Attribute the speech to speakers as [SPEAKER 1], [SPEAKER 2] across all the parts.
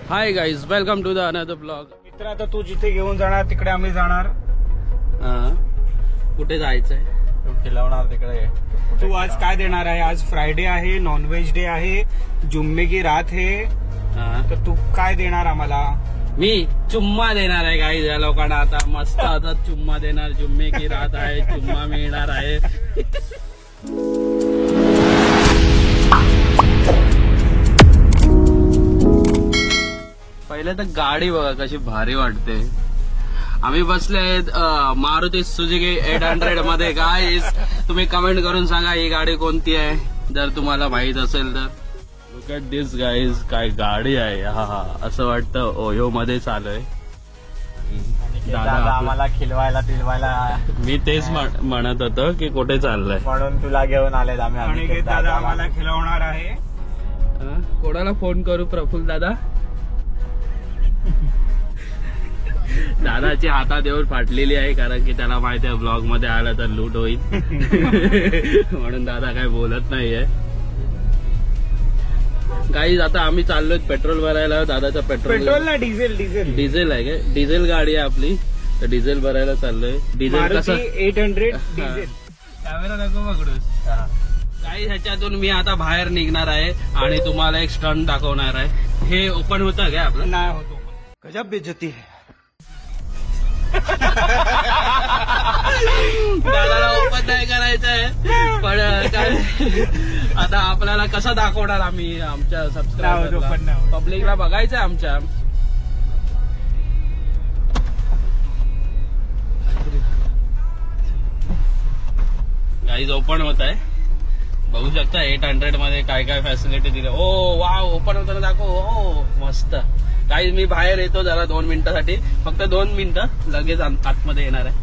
[SPEAKER 1] High guys, welcome to the another blog.
[SPEAKER 2] मित्र, आता तू जिथे घेऊन जाणार तिकडे आम्ही जाणार.
[SPEAKER 1] कुठे जायचंय?
[SPEAKER 2] तू खिलवणार तिकडे. तू आज काय देणार आहे? आज फ्रायडे आहे, नॉनव्हेज डे आहे, जुम्मे की रात है. तर तू काय देणार आम्हाला?
[SPEAKER 1] मी चुम्मा देणार आहे गाईज या लोकांना. आता मस्त आता चुम्मा देणार. जुम्मे की रात आहे, चुम्मा मिळणार आहे. पहिले तर गाडी बघा कशी भारी वाटते. आम्ही बसले आहेत मारुती सुझुकी 800 मध्ये. गाईज तुम्ही कमेंट करून सांगा ही गाडी कोणती आहे, जर तुम्हाला माहित असेल तर. लुक ॲट दिस गाईज, काय गाडी आहे. हा असं वाटतं ओयो मध्ये चालू आहे.
[SPEAKER 2] दादा आम्हाला खिलवायला तिलवायला.
[SPEAKER 1] मी तेच म्हणत होतो की कुठे चाललंय
[SPEAKER 2] म्हणून तुला घेऊन आले आम्ही. आणि दादा आम्हाला खिलवणार आहे.
[SPEAKER 1] कोणाला फोन करू? प्रफुल्ल दादा. दादाची हातात येऊन फाटलेली आहे, कारण की त्याला माहिती आहे ब्लॉग मध्ये आलं तर लूट होईल. म्हणून दादा काय बोलत नाहीये. गाईज आता आम्ही चाललोय पेट्रोल भरायला. दादाचा
[SPEAKER 2] पेट्रोल ना डिझेल
[SPEAKER 1] डिझेल आहे काय? डिझेल गाडी आहे आपली, तर डिझेल भरायला चाललोय. डिझेल कसं
[SPEAKER 2] 800 डिझेल.
[SPEAKER 1] कॅमेरा नको पकडूस. काही ह्याच्यातून मी आता बाहेर निघणार आहे आणि तुम्हाला एक स्टंट दाखवणार आहे. हे ओपन होतं काय आपलं?
[SPEAKER 2] नाही होतो. गजब बेइज्जती है.
[SPEAKER 1] दादाला ओपन नाही करायचंय, पण काय आता आपल्याला कसं दाखवणार आम्ही आमच्या सबस्क्रायबरला, पब्लिकला बघायचंय आमच्या. गाईज ओपन होत आहे, बघू शकता 800 मध्ये काय काय फॅसिलिटी दिली. ओ वाव, ओपन होताना दाखव. ओ मस्त. काही मी बाहेर येतो जरा 2 मिनिटासाठी, फक्त 2 मिनिटं, लगेच आतमध्ये येणार आहे.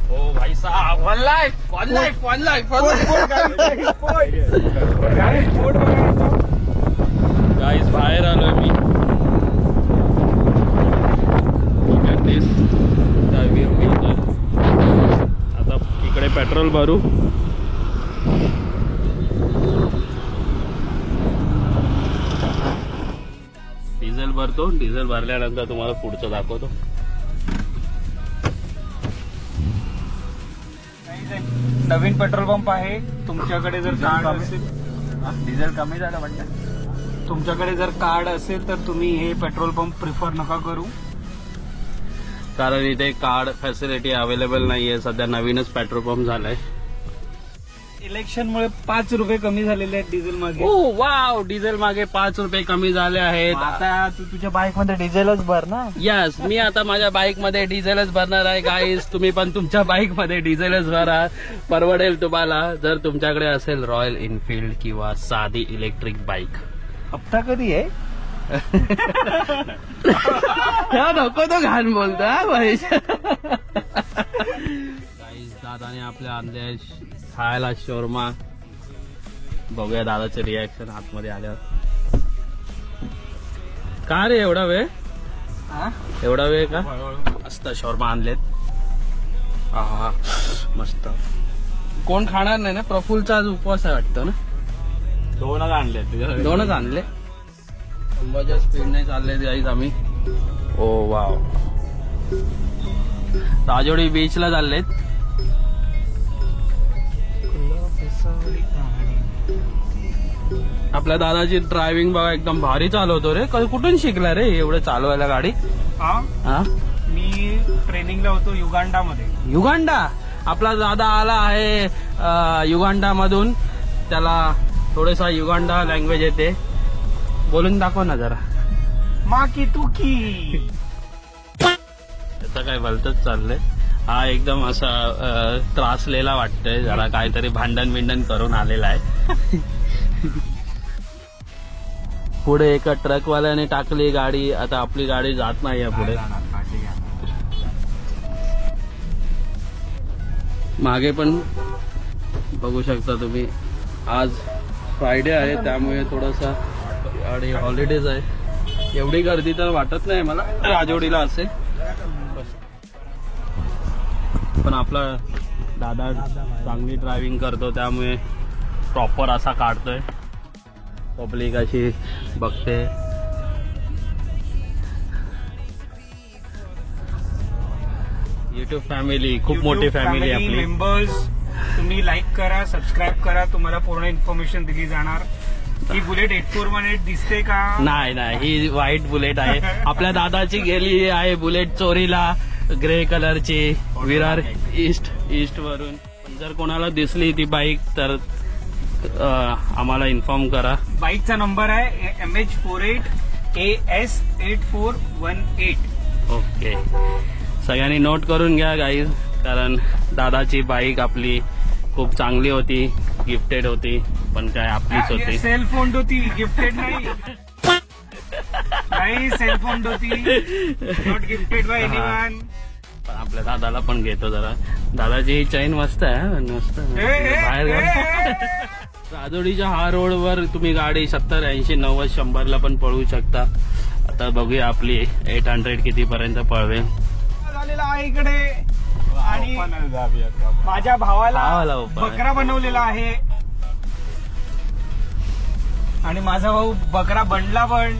[SPEAKER 1] ओ भाई साहब, वन लाईफ. गाईज बाहेर आलोय मी. आता इकडे पेट्रोल भरू. डिझेल भरतो. डिझेल भरल्यानंतर तुम्हाला पुढचं दाखवतो.
[SPEAKER 2] नवीन पेट्रोल पंप आहे. तुमच्याकडे जर कार्ड असेल, डिझेल कमी झालं म्हणजे, तुमच्याकडे जर कार्ड असेल तर तुम्ही हे पेट्रोल पंप प्रिफर नका करू,
[SPEAKER 1] कारण इथे कार्ड फॅसिलिटी अवेलेबल नाहीये. सध्या नवीनच पेट्रोल पंप झालाय.
[SPEAKER 2] इलेक्शनमुळे 5 रुपये कमी झालेले आहेत डिझेल मागे.
[SPEAKER 1] ओ वाव, डिझेल मागे 5 रुपये कमी झाले आहेत.
[SPEAKER 2] आता तू तुझ्या बाईक मध्ये डिझेलच भर ना.
[SPEAKER 1] यस, मी आता माझ्या बाईक मध्ये डिझेलच भरणार आहे. गाईज तुम्ही पण तुमच्या बाईक मध्ये डिझेलच भरा, परवडेल तुम्हाला. जर तुमच्याकडे असेल रॉयल एनफिल्ड किंवा साधी इलेक्ट्रिक बाईक.
[SPEAKER 2] हप्ता कधी आहे?
[SPEAKER 1] नको तो घाण बोलता. गाईज दादाने आपल्या आणले खायला शोरमा. बघूया दादाचे रिॲक्शन आतमध्ये आल्यावर. का रे एवढा वेळ? एवढा वेळ का? मस्त शोरमा आणलेत. हा मस्त. कोण खाणार नाही ना? प्रफुल्लचा आज उपवास आहे वाटतं ना.
[SPEAKER 2] 2च आणले.
[SPEAKER 1] 2च आणले. अंबाच्या स्पीडने चालले जाईच आम्ही. ओ वाव, राजोडी बीचला चाललेत. आपल्या दादाची ड्रायव्हिंग बघा, एकदम भारी चालवतो रे. कुठून शिकला रे एवढं चालवायला गाडी?
[SPEAKER 2] मी ट्रेनिंगला होतो युगांडा मध्ये.
[SPEAKER 1] युगांडा? आपला दादा आला आहे युगांडा मधून. त्याला थोडासा युगांडा लँग्वेज येते. बोलून दाखव ना जरा.
[SPEAKER 2] माकी तुकी.
[SPEAKER 1] त्याचं काय भलतच चाललंय. हा एकदम असा त्रासलेला वाटतोय जरा, काहीतरी भांडण बिंडण करून आलेला आहे. पुढे एका ट्रकवाल्याने टाकली गाडी. आता आपली गाडी जात नाही आहे पुढे. मागे पण बघू शकता तुम्ही. आज फ्रायडे आहे त्यामुळे थोडासा आणि हॉलिडेज आहे. एवढी गर्दी तर वाटत नाही मला राजोडीला असेल, पण आपला दादा चांगली ड्रायव्हिंग करतो त्यामुळे प्रॉपर असा काढतोय. पब्लिक अशी बघते. युट्यूब फॅमिली खूप मोठी फॅमिली आपली.
[SPEAKER 2] मेंबर्स तुम्ही लाईक करा, सबस्क्राईब करा, तुम्हाला पूर्ण इन्फॉर्मेशन दिली जाणार. ही बुलेट 8418 दिसते का?
[SPEAKER 1] नाही नाही, ही व्हाईट बुलेट आहे. आपल्या दादाची गेली आहे बुलेट चोरीला, ग्रे कलरची, विरार ईस्ट वरून. जर कोणाला दिसली ती बाईक तर आम्हाला इन्फॉर्म करा.
[SPEAKER 2] बाईकचा नंबर आहे MH48AS8418.
[SPEAKER 1] ओके, सगळ्यांनी नोट करून घ्या गाईज, कारण दादाची बाईक आपली खूप चांगली होती, गिफ्टेड होती, पण काय आपलीच होती.
[SPEAKER 2] सेल फोन होती, गिफ्टेड नाही. नाही, सेल फोन होती, नॉट गिफ्टेड बाय एनीवन.
[SPEAKER 1] पण आपल्या दादाला पण घेतो जरा. दादाची ही चैन मस्त आहे, मस्त बाहेर. राजोडीच्या हा रोडवर तुम्ही गाडी 70, 80, 90, 100ला पण पळवू शकता. आता बघूया आपली 800 किती पर्यंत पळवेल.
[SPEAKER 2] झालेला आहे इकडे, आणि माझ्या भावाला बकरा बनवलेला आहे, आणि माझा भाऊ बकरा बनला पण.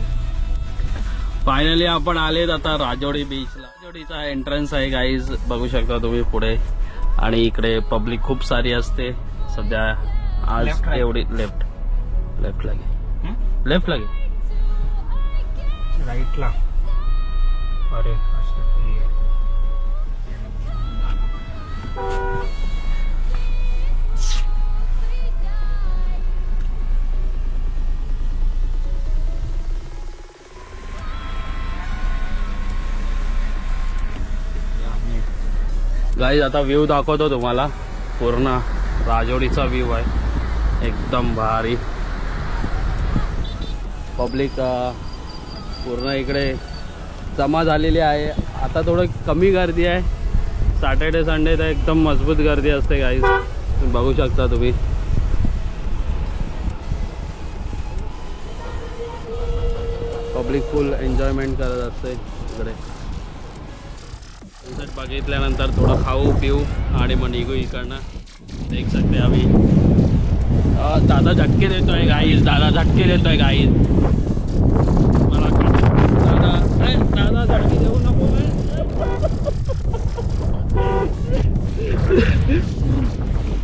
[SPEAKER 1] फायनली आपण आलेत आता राजोडी बीचला. राजोडीचा एंट्रन्स आहे गाईज, बघू शकता तुम्ही पुढे. आणि इकडे पब्लिक खूप सारी असते सध्या. आज एवढी लेफ्ट लागे,
[SPEAKER 2] राईटला. अरे
[SPEAKER 1] गाईज आता व्ह्यू दाखवतो तुम्हाला. पूर्ण राजोडीचा व्ह्यू आहे, एकदम भारी. पब्लिक पूर्ण इकडे जमा झालेली आहे. आता थोडं कमी गर्दी आहे. सॅटर्डे संडे तर एकदम मजबूत गर्दी असते गाईज, बघू शकता तुम्ही. पब्लिक फुल एन्जॉयमेंट करत असते इकडे. सनसेट बघितल्यानंतर थोडं खाऊ पिऊ आणि मग निघू इकडनं. देख सकते आम्ही. दादा झटके देतोय गाईज, दादा झटके देतोय गाईज. मला दादा झटके देऊ नको.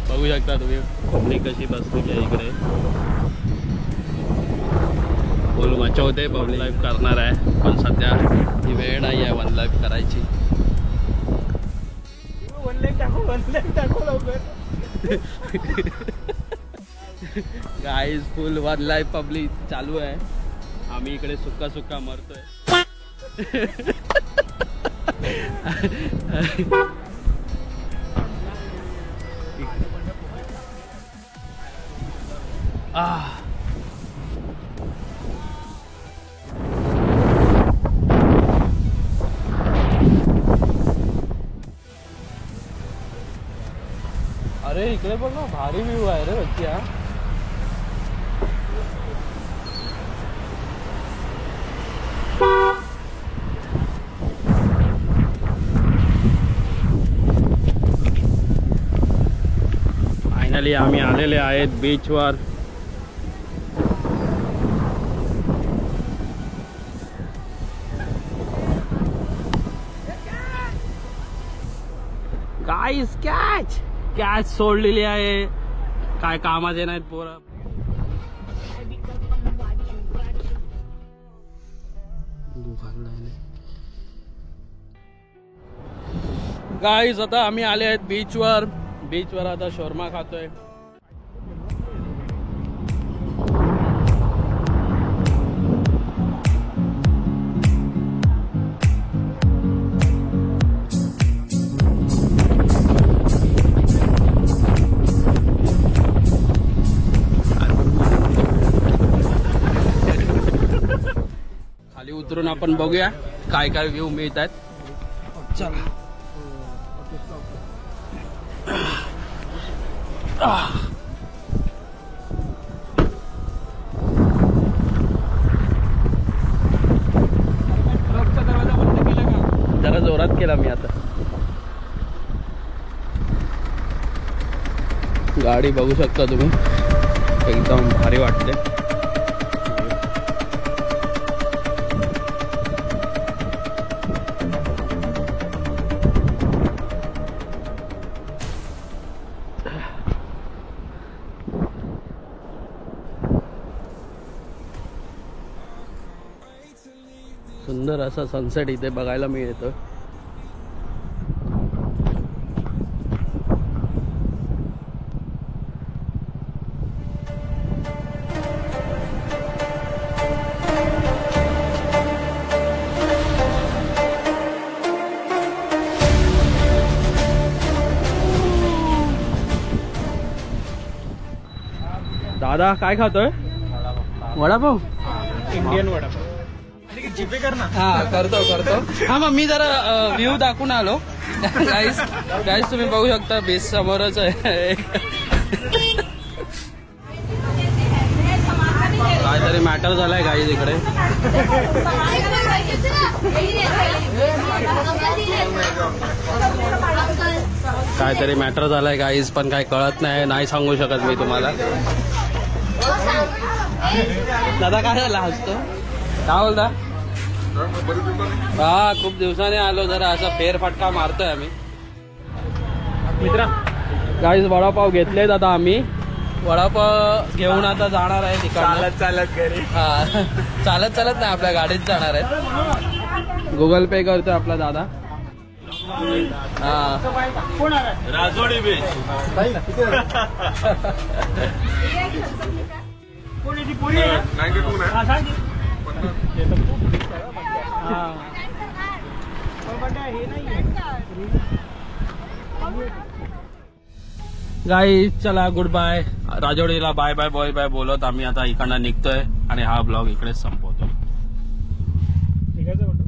[SPEAKER 1] बघू शकता तुम्ही पब्लिक कशी बसलेली आहे इकडे. फुल मचवते. वन लाईफ करणार आहे, पण सध्या ही वेळ नाही आहे वन लाईफ करायची.
[SPEAKER 2] वन लाईफ टाकू लवकर.
[SPEAKER 1] गाईज फुल वन लाईफ पब्लिक चालू आहे. आम्ही इकडे सुक्का सुक्का मरतोय. अरे इकडे बघ ना, भारी व्ह्यू आहे रे बच्चिया. फायनली आम्ही आलेले आहेत बीचवर. गाईस कॅच सोडलेली आहे. काय कामाचे नाहीत पोरं. गाईस आता आम्ही आले आहेत बीचवर. आता शोरमा खातोय. खाली उतरून आपण बघूया काय काय व्ह्यू मिळत आहेत. चला. दरवाजा बंद केला का? जरा जोरात केला मी आता. गाडी बघू शकता तुम्ही. एकदम भारी वाटते. सुंदर असा सनसेट इथे बघायला मिळतो. दादा काय खातोय? वडापाव.
[SPEAKER 2] इंडियन वडापाव. जीपे कर ना.
[SPEAKER 1] हा करतो. हा मग मी जरा व्ह्यू दाखवून आलो. गाईस तुम्ही बघू शकता बेस समोरच आहे. काहीतरी मॅटर झालाय गाईज इकडे. काहीतरी मॅटर झालाय गाईज, पण काय कळत नाही सांगू शकत मी तुम्हाला. दादा काय झाला हसतो? काय बोलता? हा खूप दिवसाने आलो, जरा असा फेरफटका मारतोय आम्ही.
[SPEAKER 2] मित्रा
[SPEAKER 1] गाईज वडापाव घेतलेत आता आम्ही. वडापाव घेऊन आता जाणार आहे तिकडे
[SPEAKER 2] चालत घरी.
[SPEAKER 1] हा चालत नाही, आपल्या गाडीत जाणार आहे. गुगल पे करतोय आपला दादा. हा
[SPEAKER 2] राजवाडी बीच.
[SPEAKER 1] गाईज चला गुड बाय. राजवाडीला बाय बाय बोलत आम्ही आता इकडनं निघतोय आणि हा ब्लॉग इकडेच संपवतो.
[SPEAKER 2] निघायचं म्हणतो.